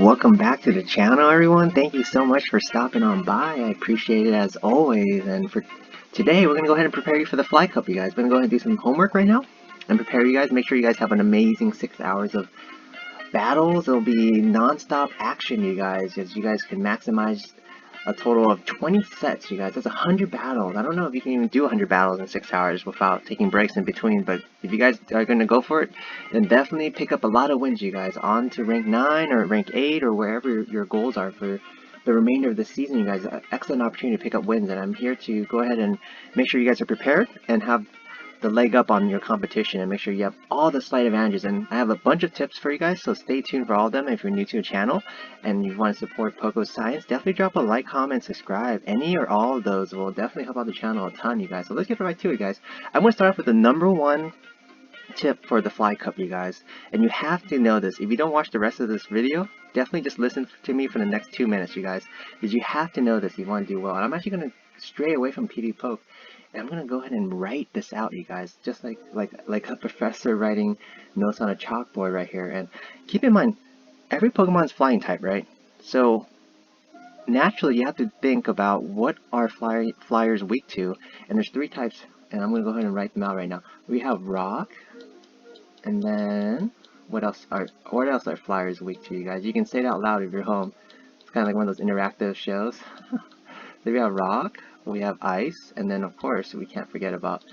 welcome back to the channel, everyone. Thank you so much for stopping on by. I appreciate it as always. And for today, we're going to go ahead and prepare you for the Fly Cup, you guys. We're going to go ahead and do some homework right now and prepare you guys. Make sure you guys have an amazing 6 hours of battles. It'll be non-stop action, you guys, as you guys can maximize a total of 20 sets, you guys. That's 100 battles. I don't know if you can even do 100 battles in 6 hours without taking breaks in between, but if you guys are going to go for it, then definitely pick up a lot of wins, you guys, on to rank 9 or rank 8 or wherever your goals are for the remainder of the season, you guys. Excellent opportunity to pick up wins, and I'm here to go ahead and make sure you guys are prepared and have the leg up on your competition and make sure you have all the slight advantages. And I have a bunch of tips for you guys, so stay tuned for all of them. If you're new to the channel and you want to support Poco Science, definitely drop a like, comment, subscribe. Any or all of those will definitely help out the channel a ton, you guys. So let's get right to it, guys. I'm going to start off with the #1 tip for the Fly Cup, you guys, and you have to know this. If you don't watch the rest of this video, definitely just listen to me for the next 2 minutes, you guys, because you have to know this if you want to do well. And I'm actually going to stray away from PD Poke, and I'm going to go ahead and write this out, you guys, just like a professor writing notes on a chalkboard right here. And keep in mind, every Pokemon's flying type, right? So naturally you have to think about what are flyers weak to, and there's 3 types, and I'm going to go ahead and write them out right now. We have Rock, and then what else are flyers weak to, you guys? You can say it out loud if you're home. It's kind of like one of those interactive shows. So we have Rock, we have Ice, and then of course we can't forget about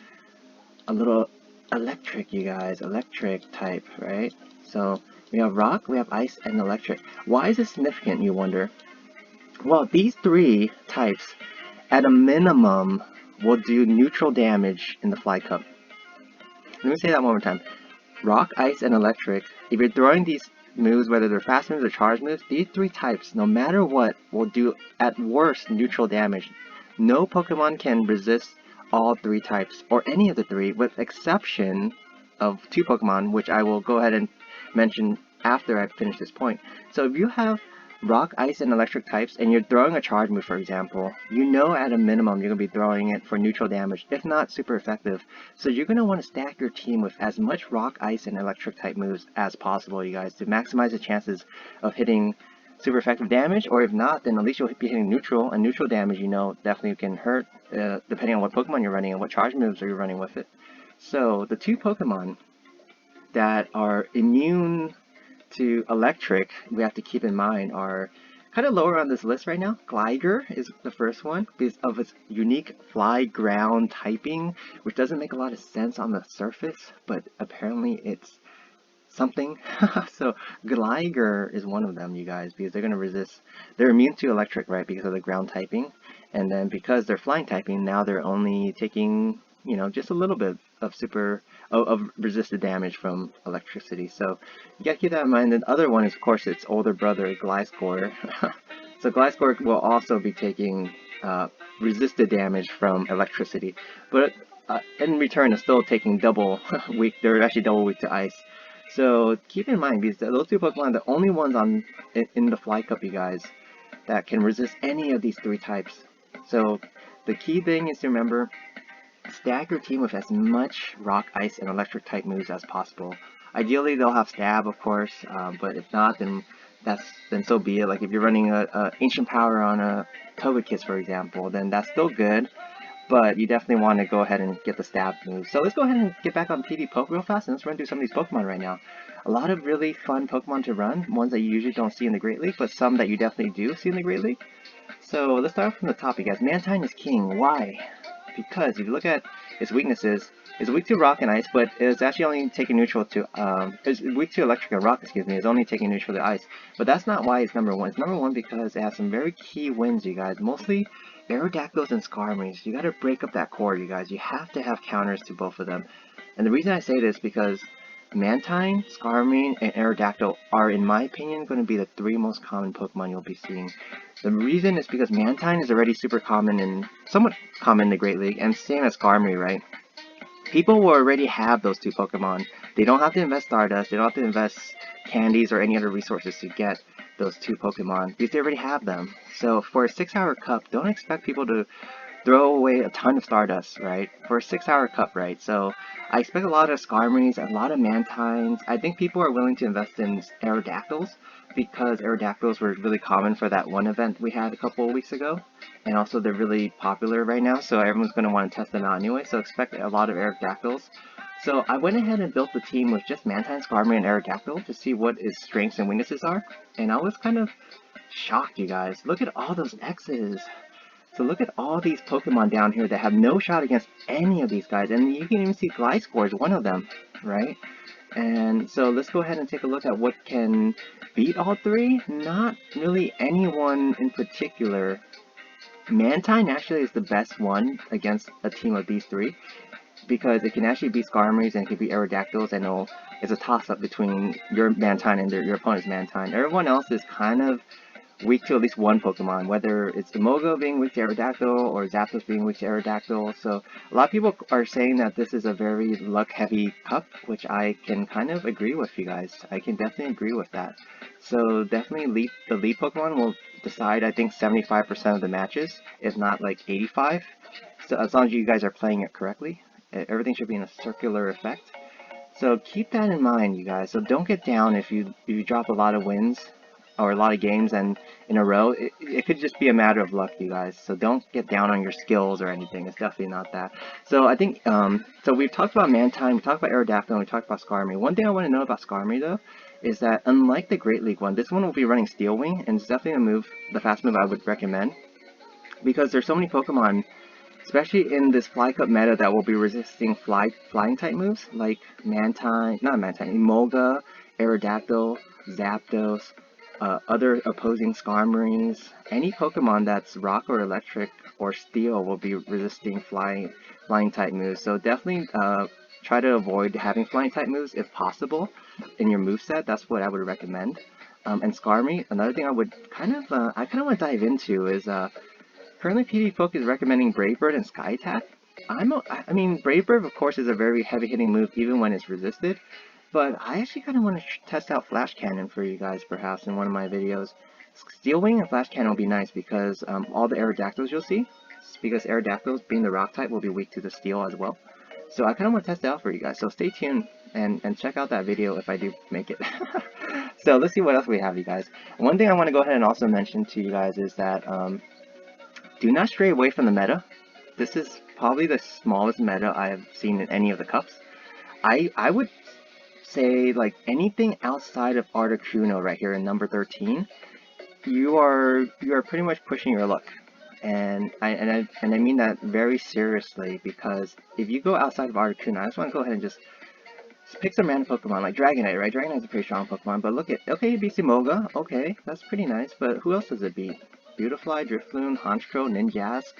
a little Electric, you guys. Electric type, right? So we have Rock, we have Ice, and Electric. Why is this significant, you wonder? Well, these 3 types at a minimum will do neutral damage in the Fly Cup. Let me say that one more time. Rock, Ice, and Electric, if you're throwing these moves, whether they're fast moves or charge moves, these 3 types, no matter what, will do at worst neutral damage. No Pokemon can resist all 3 types, or any of the 3, with exception of 2 Pokemon, which I will go ahead and mention after I finish this point. So if you have Rock, Ice, and Electric types, and you're throwing a charge move, for example, you know at a minimum you're going to be throwing it for neutral damage, if not super effective. So you're going to want to stack your team with as much Rock, Ice, and Electric type moves as possible, you guys, to maximize the chances of hitting super effective damage. Or if not, then at least you'll be hitting neutral, and neutral damage, you know, definitely can hurt depending on what Pokemon you're running and what charge moves are you running with it. So the 2 Pokemon that are immune to Electric, we have to keep in mind, are kind of lower on this list right now. Gligar is the first one because of its unique fly ground typing, which doesn't make a lot of sense on the surface, but apparently it's something. So Gligar is one of them, you guys, because they're going to resist, they're immune to Electric, right, because of the ground typing, and then because they're flying typing, now they're only taking, you know, just a little bit of resisted damage from electricity. So you gotta keep that in mind. The other one is, of course, its older brother, Gliscor. So Gliscor will also be taking resisted damage from electricity, but in return it's still taking double weak. They're actually double weak to ice. So keep in mind, because those 2 Pokemon are the only ones in the Fly Cup, you guys, that can resist any of these 3 types. So the key thing is to remember, stack your team with as much Rock, Ice, and Electric type moves as possible. Ideally they'll have Stab, of course, but if not, then so be it. Like if you're running a Ancient Power on a Togekiss, for example, then that's still good, but you definitely want to go ahead and get the Stab move. So let's go ahead and get back on PD Poke real fast, and let's run through some of these Pokemon right now. A lot of really fun Pokemon to run, ones that you usually don't see in the Great League, but some that you definitely do see in the Great League. So let's start from the top, you guys. Mantine is king. Why? Because if you look at its weaknesses, it's weak to Rock and Ice, but it's actually only taking neutral to, it's weak to Electric and Rock, excuse me, it's only taking neutral to Ice. But that's not why it's #1. It's #1 because it has some very key wins, you guys, mostly Aerodactyls and Skarmories. You gotta break up that core, you guys. You have to have counters to both of them. And the reason I say this is because Mantine, Skarmory, and Aerodactyl are, in my opinion, going to be the 3 most common Pokemon you'll be seeing. The reason is because Mantine is already super common and somewhat common in the Great League, and same as Skarmory, right? People will already have those 2 Pokemon. They don't have to invest Stardust, they don't have to invest candies or any other resources to get those 2 Pokemon, because they already have them. So for a 6-hour cup, don't expect people to throw away a ton of Stardust, right? For a 6-hour cup, right? So I expect a lot of Skarmories, a lot of Mantines. I think people are willing to invest in Aerodactyls because Aerodactyls were really common for that one event we had a couple of weeks ago. And also they're really popular right now, so everyone's going to want to test them out anyway, so expect a lot of Aerodactyls. So I went ahead and built the team with just Mantine, Skarmory, and Aerodactyl to see what its strengths and weaknesses are. And I was kind of shocked, you guys. Look at all those X's. So look at all these Pokemon down here that have no shot against any of these guys. And you can even see Gliscor is one of them, right? And so let's go ahead and take a look at what can beat all three. Not really anyone in particular. Mantine actually is the best one against a team of these three, because it can actually be Skarmories and it can be Aerodactyls, and it's a toss-up between your Mantine and your opponent's Mantine. Everyone else is kind of weak to at least one Pokemon, whether it's Emogo being weak to Aerodactyl or Zapdos being weak to Aerodactyl. So a lot of people are saying that this is a very luck-heavy cup, which I can kind of agree with, you guys. I can definitely agree with that. So definitely the lead Pokemon will decide, I think, 75% of the matches, if not like 85. So as long as you guys are playing it correctly, everything should be in a circular effect. So keep that in mind, you guys. So don't get down if you drop a lot of wins or a lot of games and in a row. It could just be a matter of luck, you guys. So don't get down on your skills or anything. It's definitely not that. So I think so we've talked about Mantine, we talked about Aerodactyl, and we talked about Skarmory. One thing I want to know about Skarmory though is that unlike the Great League one, this one will be running Steel Wing, and it's definitely a move, the fast move I would recommend, because there's so many Pokemon, especially in this Fly Cup meta, that will be resisting flying type moves like Emolga, Aerodactyl, Zapdos, other opposing Skarmories. Any Pokemon that's Rock or Electric or Steel will be resisting flying type moves. So definitely try to avoid having flying type moves if possible in your moveset. That's what I would recommend. And Skarmory, another thing I would kind of want to dive into is currently PvPoke is recommending Brave Bird and Sky Attack. I mean, Brave Bird of course is a very heavy hitting move even when it's resisted, but I actually kind of want to test out Flash Cannon for you guys perhaps in one of my videos. Steel Wing and Flash Cannon will be nice because all the Aerodactyls you'll see, because Aerodactyls being the rock type will be weak to the steel as well. So I kind of want to test it out for you guys, so stay tuned and check out that video if I do make it. So let's see what else we have, you guys. One thing I want to go ahead and also mention to you guys is that do not stray away from the meta. This is probably the smallest meta I have seen in any of the cups. I would say, like, anything outside of Articuno right here in number 13, you are pretty much pushing your luck. And I mean that very seriously, because if you go outside of Articuno, I just want to go ahead and just pick some random Pokemon, like Dragonite, right? Dragonite's a pretty strong Pokemon, but look at, okay, it beats Emolga, okay, that's pretty nice, but who else does it beat? Beautifly, Drifloon, Honchkrow, Ninjask.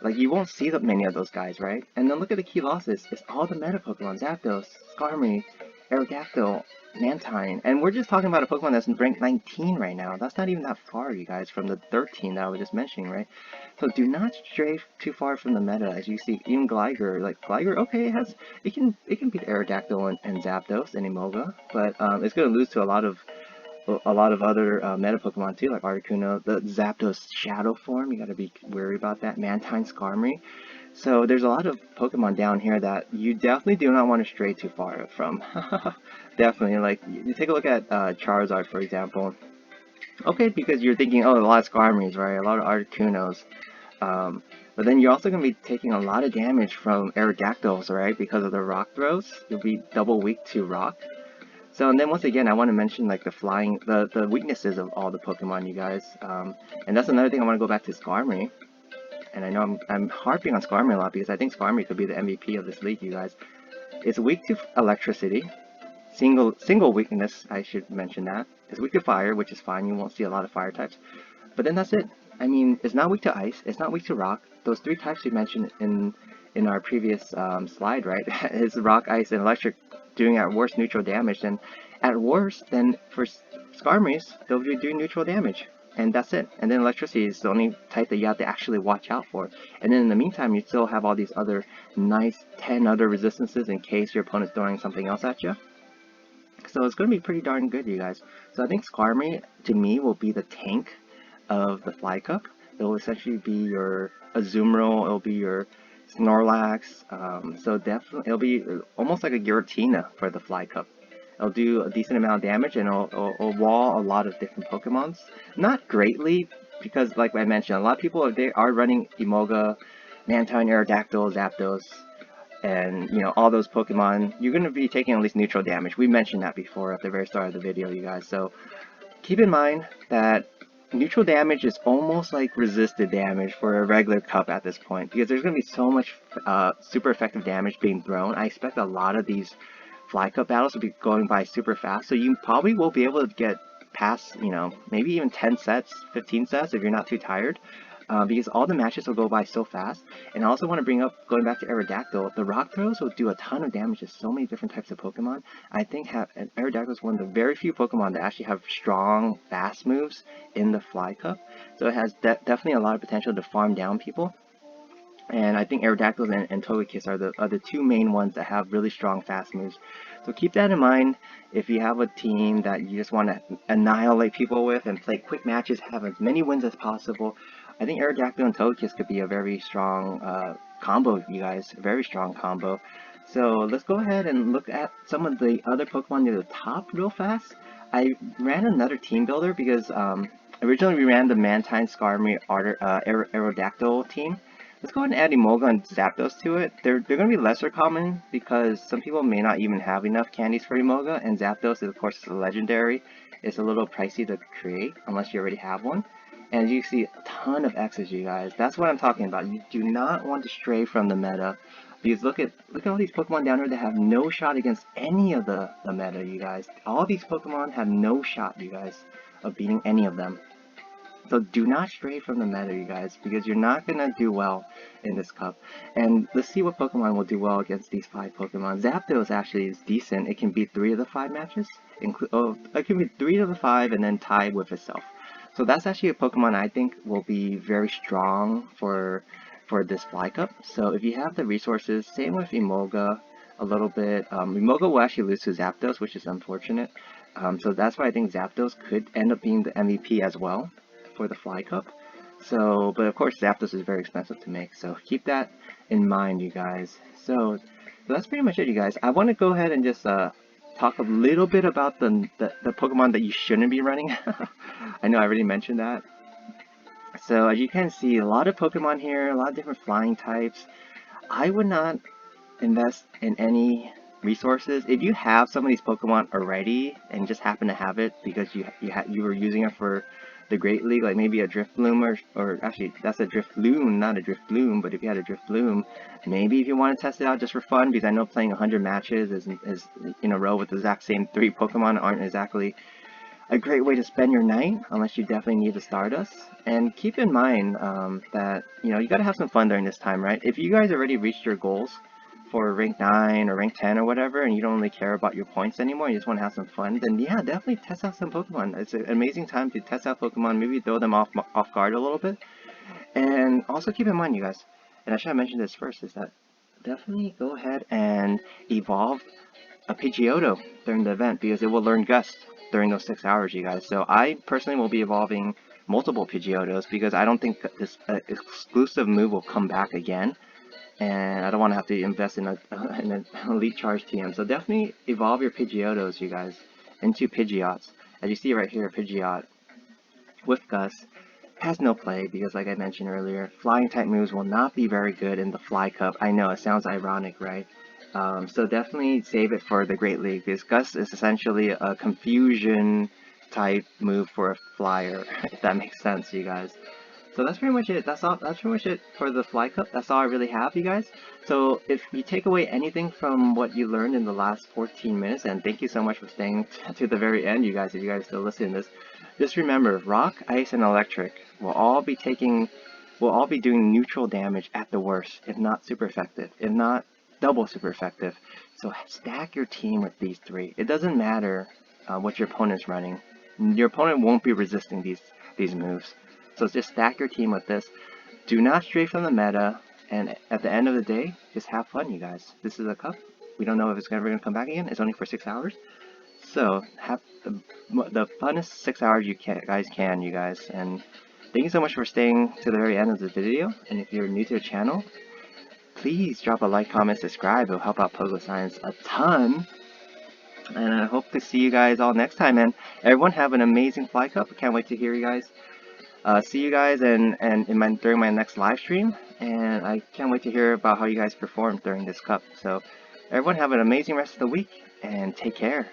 Like, you won't see many of those guys, right? And then look at the key losses. It's all the meta Pokemon. Zapdos, Skarmory, Aerodactyl, Mantine. And we're just talking about a Pokemon that's ranked 19 right now. That's not even that far, you guys, from the 13 that I was just mentioning, right? So do not stray too far from the meta. As you see, even Gligar, like, Gligar, okay, it can beat Aerodactyl and Zapdos and Emolga, but it's going to lose to a lot of other meta Pokemon too, like Articuno, the Zapdos Shadow form. You gotta be wary about that. Mantine, Skarmory. So there's a lot of Pokemon down here that you definitely do not want to stray too far from. Definitely, like, you take a look at Charizard, for example. Okay, because you're thinking, oh, a lot of Skarmories, right? A lot of Articunos. But then you're also going to be taking a lot of damage from Aerodactyls, right? Because of the rock throws. You'll be double weak to rock. So, and then once again, I want to mention, like, the weaknesses of all the Pokemon, you guys. And that's another thing I want to go back to Skarmory. And I know I'm harping on Skarmory a lot because I think Skarmory could be the MVP of this league, you guys. It's weak to electricity. Single weakness, I should mention that. It's weak to fire, which is fine. You won't see a lot of fire types. But then that's it. I mean, it's not weak to ice. It's not weak to rock. Those three types we mentioned in our previous slide, right? Is rock, ice, and electric doing at worst neutral damage. And at worst, then for Skarmories, they'll be doing neutral damage. And that's it. And then electricity is the only type that you have to actually watch out for. And then in the meantime, you still have all these other nice 10 other resistances in case your opponent's throwing something else at you. So it's going to be pretty darn good, you guys. So I think Skarmory, to me, will be the tank of the Fly Cup, It'll essentially be your Azumarill, it'll be your Snorlax, so definitely it'll be almost like a Giratina for the Fly Cup. It'll do a decent amount of damage, and it'll wall a lot of different Pokemons. Not greatly, because like I mentioned, a lot of people, if they are running Emolga, Mantine, Aerodactyl, Zapdos, and you know all those Pokemon, you're going to be taking at least neutral damage. We mentioned that before at the very start of the video, you guys. So keep in mind that neutral damage is almost like resisted damage for a regular cup at this point, because there's going to be so much super effective damage being thrown. I expect a lot of these Fly Cup battles will be going by super fast, so you probably will be able to get past, you know, maybe even 10 sets, 15 sets if you're not too tired. Because all the matches will go by so fast. And I also want to bring up, going back to Aerodactyl, the rock throws will do a ton of damage to so many different types of Pokemon. I think Aerodactyl is one of the very few Pokemon that actually have strong, fast moves in the Fly Cup. So it has definitely a lot of potential to farm down people. And I think Aerodactyls and Togekiss are the two main ones that have really strong fast moves. So keep that in mind if you have a team that you just want to annihilate people with and play quick matches, have as many wins as possible. I think Aerodactyl and Togekiss could be a very strong combo, you guys. A very strong combo. So let's go ahead and look at some of the other Pokemon near the top real fast. I ran another team builder because originally we ran the Mantine, Skarmory, Aerodactyl team. Let's go ahead and add Emolga and Zapdos to it. They're going to be lesser common because some people may not even have enough candies for Emolga, and Zapdos, of course, is a legendary. It's a little pricey to create unless you already have one. And you see a ton of X's, you guys. That's what I'm talking about. You do not want to stray from the meta. Because look at all these Pokemon down here that have no shot against any of the meta, you guys. All these Pokemon have no shot, you guys, of beating any of them. So do not stray from the meta, you guys, because you're not going to do well in this cup. And let's see what Pokemon will do well against these 5 Pokemon. Zapdos actually is decent. It can beat 3 of the 5 matches. It can beat 3 of the 5 and then tie with itself. So that's actually a Pokemon I think will be very strong for this Fly Cup. So if you have the resources, same with Emolga a little bit. Emolga will actually lose to Zapdos, which is unfortunate. So that's why I think Zapdos could end up being the MVP as well for the Fly Cup. So, but of course Zapdos is very expensive to make, so keep that in mind, you guys. So that's pretty much it, you guys. I want to go ahead and just talk a little bit about the Pokemon that you shouldn't be running. I know I already mentioned that. So as you can see, a lot of Pokemon here, a lot of different flying types. I would not invest in any resources. If you have some of these Pokemon already and just happen to have it because you were using it for the Great League, like maybe a Drifloon, or actually that's a Drifloon, not a Drifloon, but if you had a Drifloon, maybe if you want to test it out just for fun, because I know playing 100 matches is in a row with the exact same 3 Pokemon aren't exactly a great way to spend your night, unless you definitely need the Stardust. And keep in mind that, you know, you gotta have some fun during this time, right? If you guys already reached your goals for rank 9 or rank 10 or whatever, and you don't really care about your points anymore, you just want to have some fun, then yeah, definitely test out some Pokemon. It's an amazing time to test out Pokemon, maybe throw them off guard a little bit. And also keep in mind, you guys, and I should have mentioned this first, is that definitely go ahead and evolve a Pidgeotto during the event, because it will learn Gust during those 6 hours, you guys. So I personally will be evolving multiple Pidgeottos, because I don't think this exclusive move will come back again. And I don't want to have to invest in an elite charge TM. So definitely evolve your Pidgeottos, you guys, into Pidgeots. As you see right here, Pidgeot with Gus has no play because, like I mentioned earlier, flying type moves will not be very good in the Fly Cup. I know, it sounds ironic, right? So definitely save it for the Great League, because Gus is essentially a confusion type move for a flyer, if that makes sense, you guys. So that's pretty much it. That's pretty much it for the Fly Cup. That's all I really have, you guys. So if you take away anything from what you learned in the last 14 minutes, and thank you so much for staying to the very end, you guys, if you guys still listening to this, just remember, Rock, Ice, and Electric will all be doing neutral damage at the worst, if not super effective, if not double super effective. So stack your team with these 3. It doesn't matter what your opponent's running. Your opponent won't be resisting these moves. So just stack your team with this. Do not stray from the meta, and at the end of the day, just have fun, you guys. This is a cup. We don't know if it's ever going to come back again. It's only for 6 hours. So have the funnest 6 hours you guys can, you guys. And Thank you so much for staying to the very end of the video, and if you're new to the channel, please drop a like, comment, subscribe. It'll help out Pogo Science a ton. And I hope to see you guys all next time, and everyone have an amazing Fly Cup. I can't wait to hear you guys. See you guys during my next live stream, and I can't wait to hear about how you guys performed during this cup. So everyone have an amazing rest of the week, and take care.